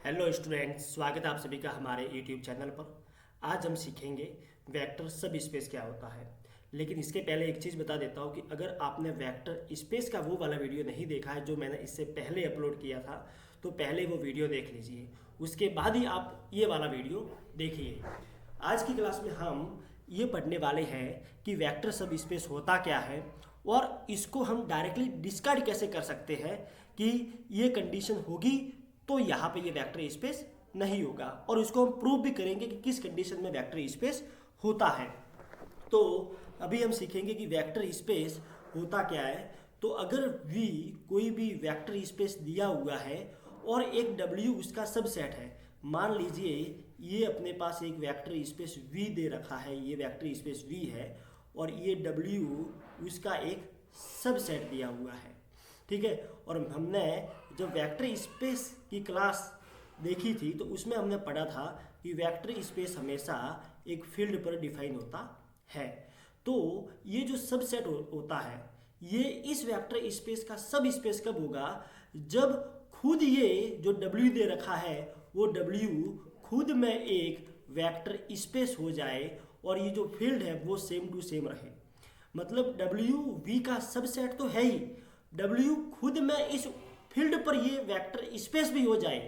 Hello students, स्वागत है आप सभी का हमारे यूट्यूब चैनल पर। आज हम सीखेंगे वेक्टर सब स्पेस क्या होता है। लेकिन इसके पहले एक चीज़ बता देता हूँ कि अगर आपने वेक्टर स्पेस का वो वाला वीडियो नहीं देखा है जो मैंने इससे पहले अपलोड किया था, तो पहले वो वीडियो देख लीजिए, उसके बाद ही आप ये वाला वीडियो देखिए। आज की क्लास में हम ये पढ़ने वाले हैं कि वेक्टर सब स्पेस होता क्या है और इसको हम डायरेक्टली डिस्कार्ड कैसे कर सकते हैं कि ये कंडीशन होगी तो यहाँ पे ये वेक्टर स्पेस नहीं होगा, और उसको हम प्रूव भी करेंगे कि किस कंडीशन में वेक्टर स्पेस होता है। तो अभी हम सीखेंगे कि वेक्टर स्पेस होता क्या है। तो अगर V कोई भी वेक्टर स्पेस दिया हुआ है और एक W उसका सबसेट है, मान लीजिए ये अपने पास एक वेक्टर स्पेस V दे रखा है, ये वेक्टर स्पेस V है और ये W उसका एक सबसेट दिया हुआ है, ठीक है। और हमने जब वेक्टर स्पेस की क्लास देखी थी तो उसमें हमने पढ़ा था कि वेक्टर स्पेस हमेशा एक फील्ड पर डिफाइन होता है। तो ये जो सबसेट होता है, ये इस वेक्टर स्पेस का सब स्पेस कब होगा, जब खुद ये जो W दे रखा है वो W खुद में एक वेक्टर स्पेस हो जाए और ये जो फील्ड है वो सेम टू सेम रहे। मतलब W V का सबसेट तो है ही, W खुद में इस फील्ड पर ये वेक्टर स्पेस भी हो जाए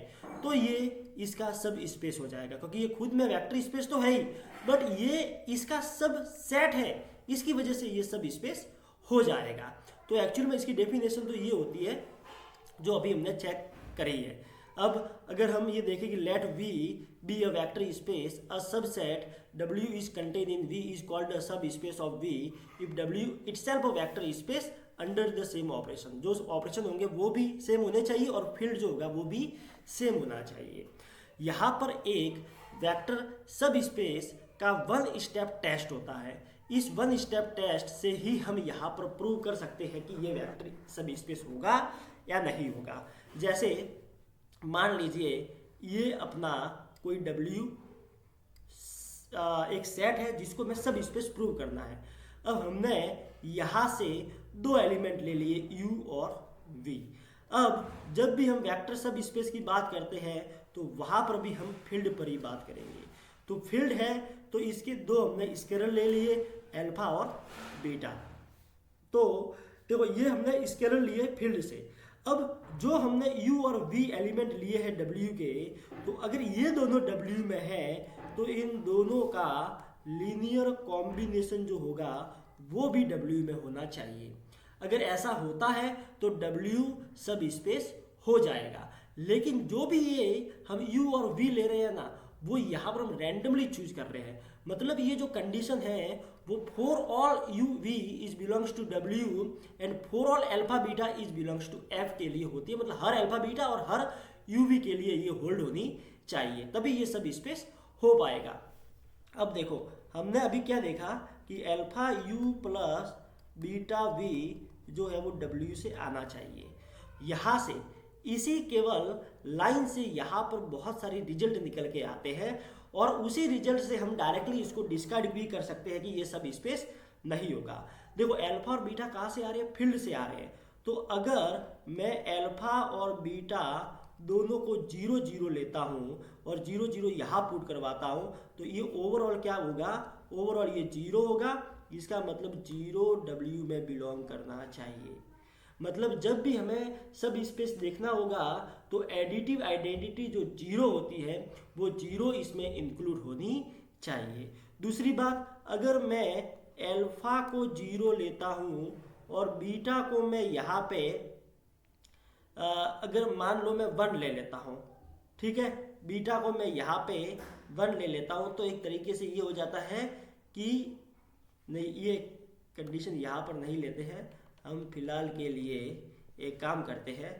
तो ये इसका सब स्पेस हो जाएगा, क्योंकि ये खुद में वेक्टर स्पेस तो है ही बट ये इसका सब सेट है, इसकी वजह से ये सब स्पेस हो जाएगा। तो एक्चुअल में इसकी डेफिनेशन तो ये होती है जो अभी हमने चेक करी है। अब अगर हम ये देखें कि let V be a vector space, a subset W is contain in V is called a subspace of V if W itself a vector space under the same operation. जो operation होंगे वो भी same होने चाहिए और field जो होगा वो भी सेम होना चाहिए। यहाँ पर एक वेक्टर सब स्पेस का वन स्टेप टेस्ट होता है। इस वन स्टेप टेस्ट से ही हम यहाँ पर प्रूव कर सकते हैं कि ये वेक्टर सब स्पेस होगा या नहीं होगा। जैसे मान लीजिए ये अपना कोई W एक सेट है जिसको मैं सब स्पेस प्रूव करना है। अब हमने यहाँ से दो एलिमेंट ले लिए U और V। अब जब भी हम वेक्टर सब स्पेस की बात करते हैं तो वहाँ पर भी हम फील्ड पर ही बात करेंगे। तो फील्ड है तो इसके दो हमने स्केलर ले लिए, अल्फा और बीटा। तो देखो ये हमने स्केलर लिए फील्ड से। अब जो हमने U और V एलिमेंट लिए हैं W के, तो अगर ये दोनों W में है तो इन दोनों का लीनियर कॉम्बिनेशन जो होगा वो भी W में होना चाहिए। अगर ऐसा होता है तो W सब स्पेस हो जाएगा। लेकिन जो भी ये हम U और V ले रहे हैं ना, वो यहाँ पर हम रैंडमली चूज कर रहे हैं। मतलब ये जो कंडीशन है वो for all U V is belongs to W and for all alpha beta is belongs to F के लिए होती है। मतलब हर अल्फा बीटा और हर U V के लिए ये होल्ड होनी चाहिए, तभी ये सब स्पेस हो पाएगा। अब देखो हमने अभी क्या देखा कि alpha U plus beta V जो है वो W से आना चाहिए। यहाँ से इसी केवल लाइन से यहाँ पर बहुत सारे रिजल्ट निकल के आते हैं और उसी रिजल्ट से हम डायरेक्टली इसको डिस्कार्ड भी कर सकते हैं कि ये सब स्पेस नहीं होगा। देखो अल्फा और बीटा कहाँ से आ रहे हैं, फील्ड से आ रहे हैं। तो अगर मैं अल्फा और बीटा दोनों को 0 0 लेता हूँ और 0 0 यहाँ पुट करवाता हूँ तो ये ओवरऑल क्या होगा, ओवरऑल ये 0 होगा। इसका मतलब 0 W में बिलोंग करना चाहिए। मतलब जब भी हमें सब स्पेस देखना होगा तो एडिटिव आइडेंटिटी जो 0 होती है वो 0 इसमें इंक्लूड होनी चाहिए। दूसरी बात, अगर मैं अल्फा को 0 लेता हूँ और बीटा को मैं यहाँ पे अगर मान लो मैं 1 ले लेता हूँ, ठीक है, बीटा को मैं यहाँ पे 1 ले लेता हूँ, तो एक तरीके से ये हो जाता है कि नहीं, ये कंडीशन यहाँ पर नहीं लेते हैं हम। फिलहाल के लिए एक काम करते हैं,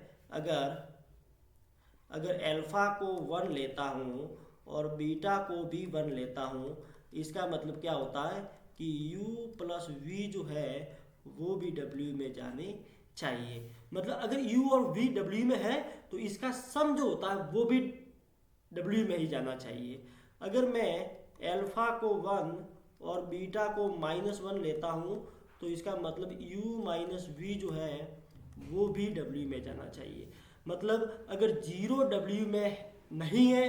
अगर अल्फा को 1 लेता हूँ और बीटा को भी 1 लेता हूँ, इसका मतलब क्या होता है कि U प्लस V जो है वो भी W में जाने चाहिए। मतलब अगर U और V W में है तो इसका सम जो होता है वो भी W में ही जाना चाहिए। अगर मैं अल्फा को 1 और बीटा को -1 लेता हूँ तो इसका मतलब U माइनस V जो है वो भी W में जाना चाहिए। मतलब अगर 0 W में नहीं है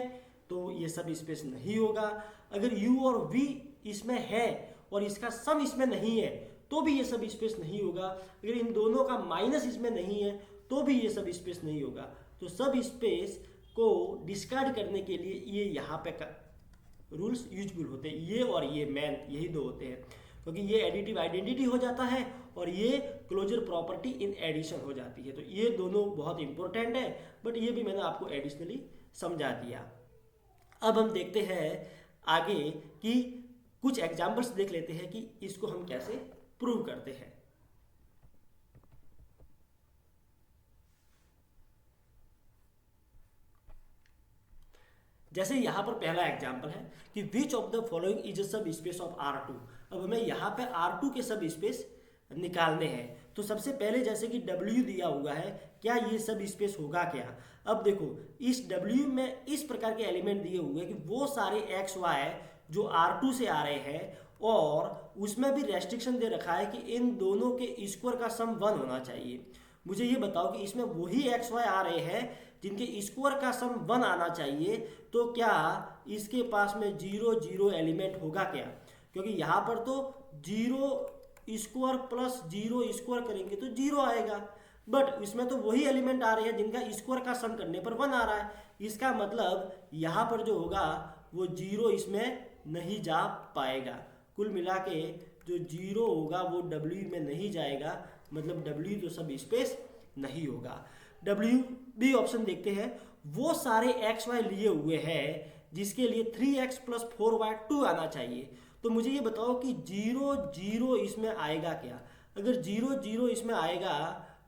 तो ये सब स्पेस नहीं होगा। अगर u और v इसमें है और इसका सम इसमें नहीं है तो भी ये सब स्पेस नहीं होगा। अगर इन दोनों का माइनस इसमें नहीं है तो भी ये सब स्पेस नहीं होगा। तो सब स्पेस को डिस्कार्ड करने के लिए ये यहाँ पे रूल्स यूजफुल होते हैं। ये और ये मेन यही दो होते हैं, क्योंकि ये एडिटिव आइडेंटिटी हो जाता है और ये क्लोजर प्रॉपर्टी इन एडिशन हो जाती है। तो ये दोनों बहुत इंपॉर्टेंट है, बट ये भी मैंने आपको एडिशनली समझा दिया। अब हम देखते हैं आगे कि कुछ एग्जाम्पल्स देख लेते हैं कि इसको हम कैसे प्रूव करते हैं। जैसे यहाँ पर पहला एग्जाम्पल है कि which of the following is a subspace of R2। अब हमें यहाँ पे R2 के सब स्पेस निकालने हैं। तो सबसे पहले जैसे कि W दिया हुआ है, क्या ये सब स्पेस होगा क्या। अब देखो इस W में इस प्रकार के एलिमेंट दिए हुए हैं कि वो सारे एक्स वाई जो R2 से आ रहे हैं, और उसमें भी रेस्ट्रिक्शन दे रखा है कि इन दोनों के स्क्वायर का सम 1 होना चाहिए। मुझे ये बताओ कि इसमें वही एक्स वाई आ रहे हैं जिनके स्क्वायर का सम 1 आना चाहिए, तो क्या इसके पास में 0 0 एलिमेंट होगा क्या। क्योंकि यहाँ पर तो 0 स्क्वायर प्लस 0 स्क्वायर करेंगे तो 0 आएगा, बट इसमें तो वही एलिमेंट आ रहे हैं जिनका स्क्वायर का सम करने पर 1 आ रहा है। इसका मतलब यहाँ पर जो होगा वो 0 इसमें नहीं जा पाएगा। कुल मिला के जो 0 होगा वो W में नहीं जाएगा, मतलब W तो सब स्पेस नहीं होगा। W भी ऑप्शन देखते हैं। वो सारे एक्स वाई लिए हुए हैं जिसके लिए 3x प्लस 4y 2 आना चाहिए। तो मुझे ये बताओ कि 0 0 इसमें आएगा क्या। अगर 0 0 इसमें आएगा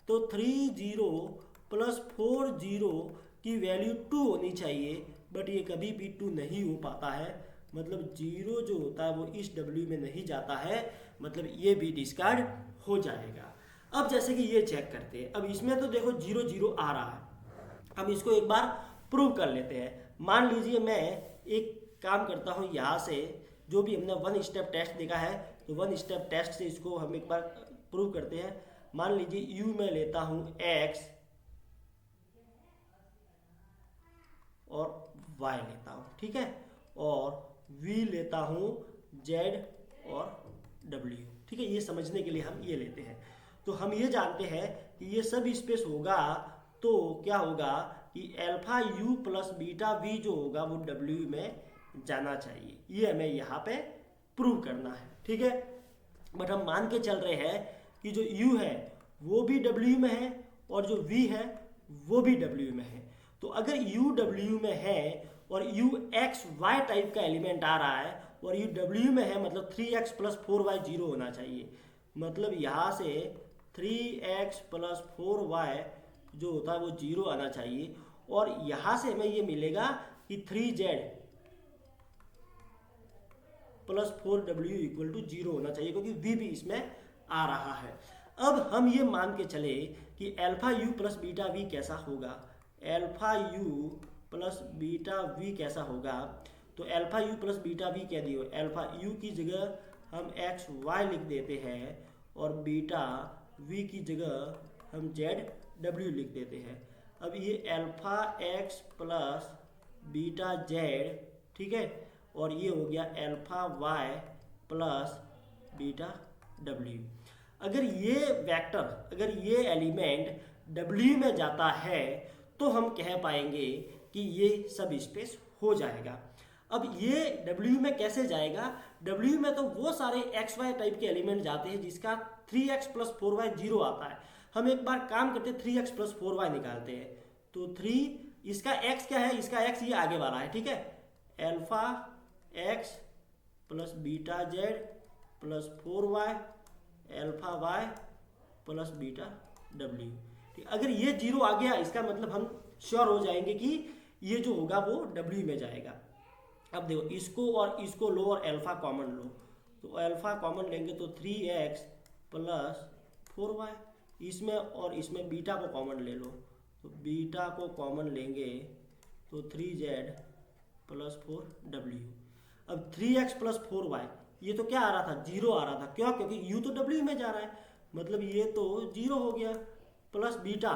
तो 3 0 प्लस 4 0 की वैल्यू 2 होनी चाहिए, बट ये कभी भी 2 नहीं हो पाता है। मतलब 0 जो होता है वो इस W में नहीं जाता है, मतलब ये भी डिस्कार्ड हो जाएगा। अब जैसे कि ये चेक करते हैं। अब इसमें तो देखो 0 0 आ रहा है, हम इसको एक बार प्रूव कर लेते हैं। मान लीजिए मैं एक काम करता हूँ, यहाँ से जो भी हमने 1 स्टेप टेस्ट देखा है, तो 1 स्टेप टेस्ट से इसको हम एक बार प्रूव करते हैं। मान लीजिए u में लेता हूँ x और y लेता हूँ, ठीक है, और v लेता हूँ z और w, ठीक है। ये समझने के लिए हम ये लेते हैं। तो हम ये जानते हैं कि ये सब स्पेस होगा तो क्या होगा कि alpha u plus beta v जो होगा वो w में जाना चाहिए। ये हमें यहाँ पे प्रूव करना है, ठीक है। बट हम मान के चल रहे हैं कि जो u है वो भी w में है और जो v है वो भी w में है। तो अगर u w में है और u x y टाइप का एलिमेंट आ रहा है और u w में है, मतलब 3x प्लस 4y 0 होना चाहिए। मतलब यहाँ से 3x प्लस 4y जो होता है वो 0 आना चाहिए, और यहाँ से हमें ये मिलेगा कि 3z plus 4w equal to 0 होना चाहिए, क्योंकि v भी इसमें आ रहा है। अब हम ये मान के चले कि alpha u plus beta v कैसा होगा। Alpha u plus beta v कैसा होगा, तो alpha u plus beta v क्या दियो, अल्फा u की जगह हम एक्स वाई लिख देते हैं और बीटा v की जगह हम जेड w लिख देते हैं। अब ये alpha x plus beta Z, ठीक है, और ये हो गया alpha y plus beta w। अगर ये वेक्टर, अगर ये एलिमेंट w में जाता है तो हम कह पाएंगे कि ये सब स्पेस हो जाएगा। अब ये W में कैसे जाएगा, W में तो वो सारे एक्स वाई टाइप के एलिमेंट जाते हैं जिसका 3x प्लस 4y 0 आता है। हम एक बार काम करते हैं 3x प्लस 4y निकालते हैं। तो 3 इसका x क्या है, इसका x ये आगे वाला है, ठीक है, alpha x plus beta Z plus 4y alpha y plus beta w। ठीक, अगर ये 0 आ गया इसका मतलब हम श्योर हो जाएंगे कि ये जो होगा वो W में जाएगा। अब देखो इसको और इसको लो और अल्फा कॉमन लो, तो अल्फा कॉमन लेंगे तो 3x प्लस 4y, इसमें और इसमें बीटा को कॉमन ले लो, तो बीटा को कॉमन लेंगे तो 3z प्लस 4w। अब 3x प्लस 4y ये तो क्या आ रहा था, 0 आ रहा था, क्यों, क्योंकि u तो W में जा रहा है, मतलब ये तो 0 हो गया, plus beta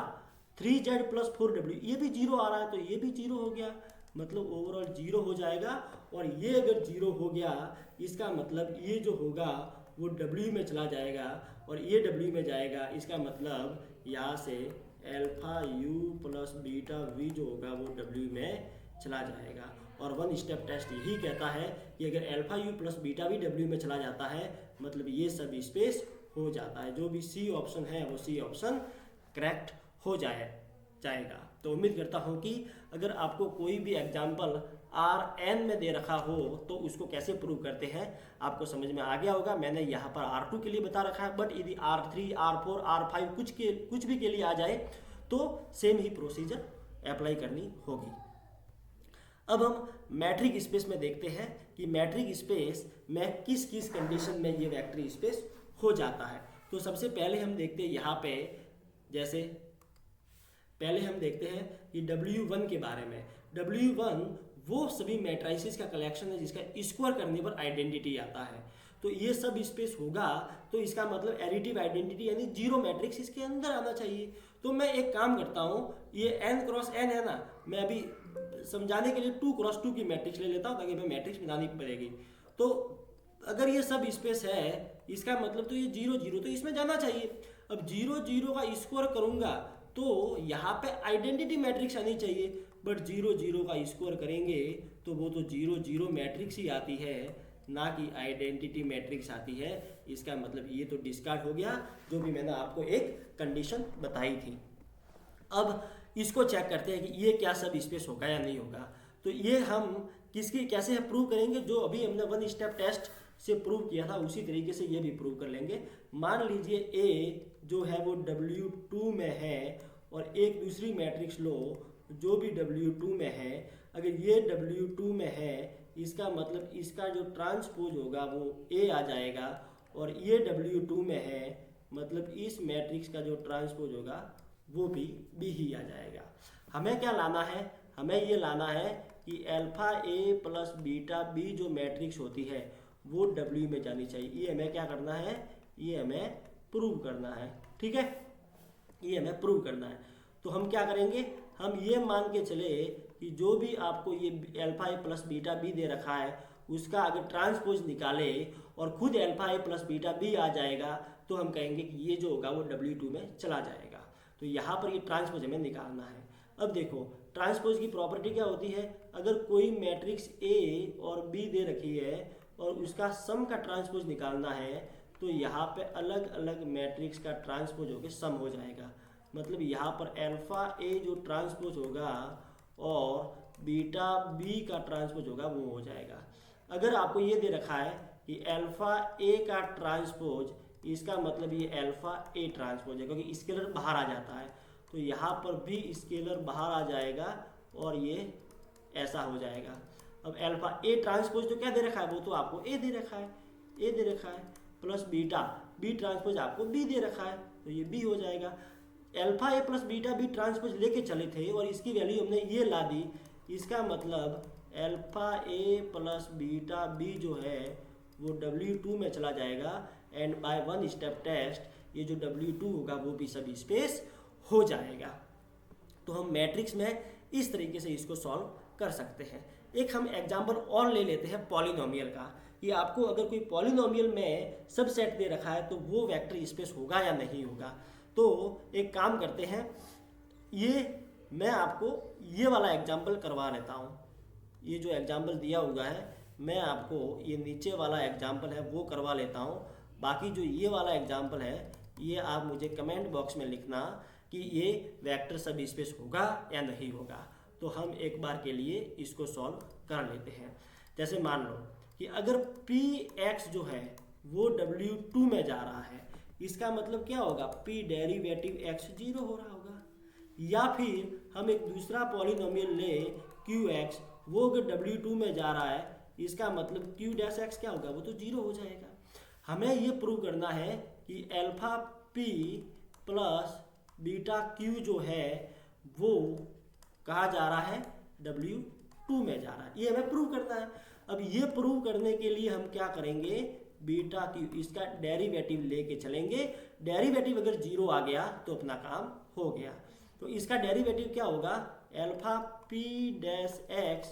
3z plus 4w ये भी 0 आ रहा है तो ये भी 0 हो गया, मतलब ओवरऑल जीरो हो जाएगा। और ये अगर जीरो हो गया इसका मतलब ये जो होगा वो W में चला जाएगा, और ये W में जाएगा, इसका मतलब यहाँ से alpha U plus beta V जो होगा वो W में चला जाएगा। और वन स्टेप टेस्ट यही कहता है कि अगर alpha U plus beta V W में चला जाता है मतलब ये सब स्पेस हो जाता है। जो भी सी ऑप्शन है वो सी ऑप्शन करेक्ट हो जाएगा। तो उम्मीद करता हूँ कि अगर आपको कोई भी एग्जाम्पल Rn में दे रखा हो तो उसको कैसे प्रूव करते हैं आपको समझ में आ गया होगा। मैंने यहाँ पर R2 के लिए बता रखा है, बट यदि R3, R4, R5 कुछ भी के लिए आ जाए तो सेम ही प्रोसीजर अप्लाई करनी होगी। अब हम मैट्रिक स्पेस में देखते हैं कि मैट्रिक स्पेस में किस किस कंडीशन में ये वेक्टर स्पेस हो जाता है। तो सबसे पहले हम देखते हैं यहाँ पे, जैसे पहले हम देखते हैं कि W1 के बारे में। W1 वो सभी मैट्रिसेस का कलेक्शन है जिसका स्क्वायर करने पर आइडेंटिटी आता है। तो ये सब स्पेस होगा तो इसका मतलब एडिटिव आइडेंटिटी यानी जीरो मैट्रिक्स इसके अंदर आना चाहिए। तो मैं एक काम करता हूँ, ये n क्रॉस n है ना, मैं अभी समझाने के लिए 2 क्रॉस 2 की मैट्रिक्स ले लेता हूँ ताकि हमें मैट्रिक्स बनानी पड़ेगी। तो अगर ये सब स्पेस है इसका मतलब तो ये 0 0 तो इसमें जाना चाहिए। अब 0 0 का स्क्वायर करूँगा तो यहाँ पे आइडेंटिटी मैट्रिक्स आनी चाहिए, बट 0 0 का स्क्वायर करेंगे तो वो तो 0 0 मैट्रिक्स ही आती है, ना कि आइडेंटिटी मैट्रिक्स आती है। इसका मतलब ये तो डिस्कार्ड हो गया, जो भी मैंने आपको एक कंडीशन बताई थी। अब इसको चेक करते हैं कि ये क्या सब स्पेस होगा या नहीं होगा। तो ये हम किसकी कैसे प्रूव करेंगे, जो अभी हमने वन स्टेप टेस्ट से प्रूव किया था उसी तरीके से ये भी प्रूव कर लेंगे। मान लीजिए A जो है वो W2 में है और एक दूसरी मैट्रिक्स लो जो भी W2 में है। अगर ये W2 में है इसका मतलब इसका जो ट्रांसपोज होगा वो A आ जाएगा, और ये W2 में है मतलब इस मैट्रिक्स का जो ट्रांसपोज होगा वो भी B ही आ जाएगा। हमें क्या लाना है, हमें ये लाना है कि alpha A plus beta B जो मैट्रिक्स होती है वो W में जानी चाहिए। ये हमें क्या करना है, ये हमें प्रूव करना है। ठीक है, ये हमें प्रूव करना है। तो हम क्या करेंगे, हम ये मान के चले कि जो भी आपको ये अल्फा ए प्लस बीटा बी दे रखा है उसका अगर ट्रांसपोज निकाले और खुद अल्फा ए प्लस बीटा बी आ जाएगा तो हम कहेंगे कि ये जो होगा वो W2 में चला जाएगा। तो यहाँ पर ये ट्रांसपोज हमें निकालना है। अब देखो ट्रांसपोज की प्रॉपर्टी क्या होती है, अगर कोई मैट्रिक्स A और B दे रखी है और उसका सम का ट्रांसपोज निकालना है तो यहाँ पे अलग अलग मैट्रिक्स का ट्रांसपोज होकर सम हो जाएगा। मतलब यहाँ पर अल्फा A जो ट्रांसपोज होगा और बीटा B का ट्रांसपोज होगा वो हो जाएगा। अगर आपको ये दे रखा है कि अल्फा A का ट्रांसपोज, इसका मतलब ये अल्फा A ट्रांसपोज है क्योंकि स्केलर बाहर आ जाता है, तो यहाँ पर भी स्केलर बाहर आ जाएगा और ये ऐसा हो जाएगा। अब अल्फा A ट्रांसपोज तो क्या दे रखा है, वो तो आपको A दे रखा है, A दे रखा है, प्लस बीटा B ट्रांसपोज आपको B दे रखा है तो ये B हो जाएगा। Alpha A plus beta B transpose लेके चले थे और इसकी वैल्यू हमने ये ला दी, इसका मतलब alpha A plus beta B जो है वो W2 में चला जाएगा। And by one step test ये जो W2 होगा वो भी सब स्पेस हो जाएगा। तो हम मैट्रिक्स में इस तरीके से इसको सॉल्व कर सकते हैं। एक हम एग्जांपल और ले लेते हैं पॉलिनोमियल का, कि आपको अगर कोई पॉलिनोमियल में सब सेट दे रखा है तो वो वेक्टर स्पेस होगा या नहीं होगा। तो एक काम करते हैं, ये मैं आपको ये वाला एग्जांपल करवा लेता हूँ। ये जो एग्जांपल दिया हुआ है मैं आपको ये नीचे वाला एग्जांपल है वो करवा लेता हूँ। बाकी जो ये वाला एग्जांपल है ये आप मुझे कमेंट बॉक्स में लिखना कि ये वेक्टर सब स्पेस होगा या नहीं होगा। तो हम एक बार के लिए इसको सॉल्व कर लेते हैं। जैसे मान लो कि अगर Px जो है वो W2 में जा रहा है, इसका मतलब क्या होगा, P डेरिवेटिव x 0 हो रहा होगा। या फिर हम एक दूसरा पॉलिनोमियल ले Qx, वो अगर W2 में जा रहा है इसका मतलब Q डैश x क्या होगा, वो तो 0 हो जाएगा। हमें ये प्रूव करना है कि alpha P plus beta Q जो है वो कहाँ जा रहा है, W2 में जा रहा है। ये हमें प्रूव करना है। अब ये प्रूव करने के लिए हम क्या करेंगे, बीटा Q इसका डेरिवेटिव लेके चलेंगे। डेरिवेटिव अगर 0 आ गया तो अपना काम हो गया। तो इसका डेरिवेटिव क्या होगा, alpha P dash x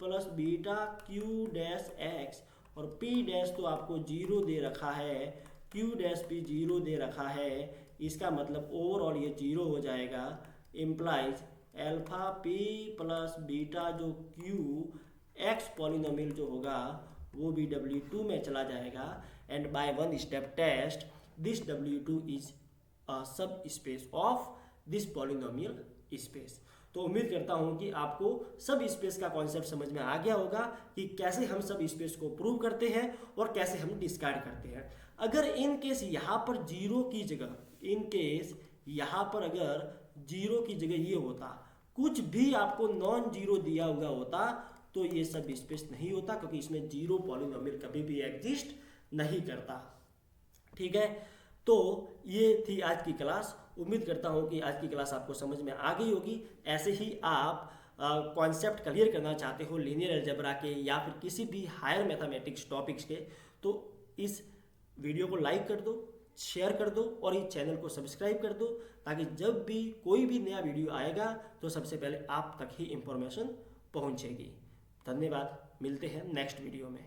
plus beta Q dash x, और पी डैश तो आपको 0 दे रखा है, क्यू डैश भी 0 दे रखा है, इसका मतलब ओवरऑल ये 0 हो जाएगा। Implies alpha p plus beta जो क्यू एक्स पॉलिनोमियल जो होगा वो भी W2 में चला जाएगा। And by one step test this W2 is a subspace of this polynomial space. तो उम्मीद करता हूं कि आपको सब स्पेस का कॉन्सेप्ट समझ में आ गया होगा कि कैसे हम सब स्पेस को प्रूव करते हैं और कैसे हम डिस्कार्ड करते हैं। अगर इन केस यहाँ पर जीरो की जगह, इन केस यहाँ पर अगर जीरो की जगह ये होता, कुछ भी आपको नॉन जीरो दिया हुआ होता, तो ये सब स्पेस नहीं होता, क्योंकि इसमें जीरो पॉलिनोमियल कभी भी एग्जिस्ट नहीं करता। ठीक है, तो ये थी आज की क्लास। उम्मीद करता हूँ कि आज की क्लास आपको समझ में आ गई होगी। ऐसे ही आप कॉन्सेप्ट क्लियर करना चाहते हो लीनियर अलजेब्रा के या फिर किसी भी हायर मैथमेटिक्स टॉपिक्स के, तो इस वीडियो को लाइक कर दो, शेयर कर दो और इस चैनल को सब्सक्राइब कर दो, ताकि जब भी कोई भी नया वीडियो आएगा तो सबसे पहले आप तक ही इंफॉर्मेशन पहुंचेगी। धन्यवाद, मिलते हैं नेक्स्ट वीडियो में।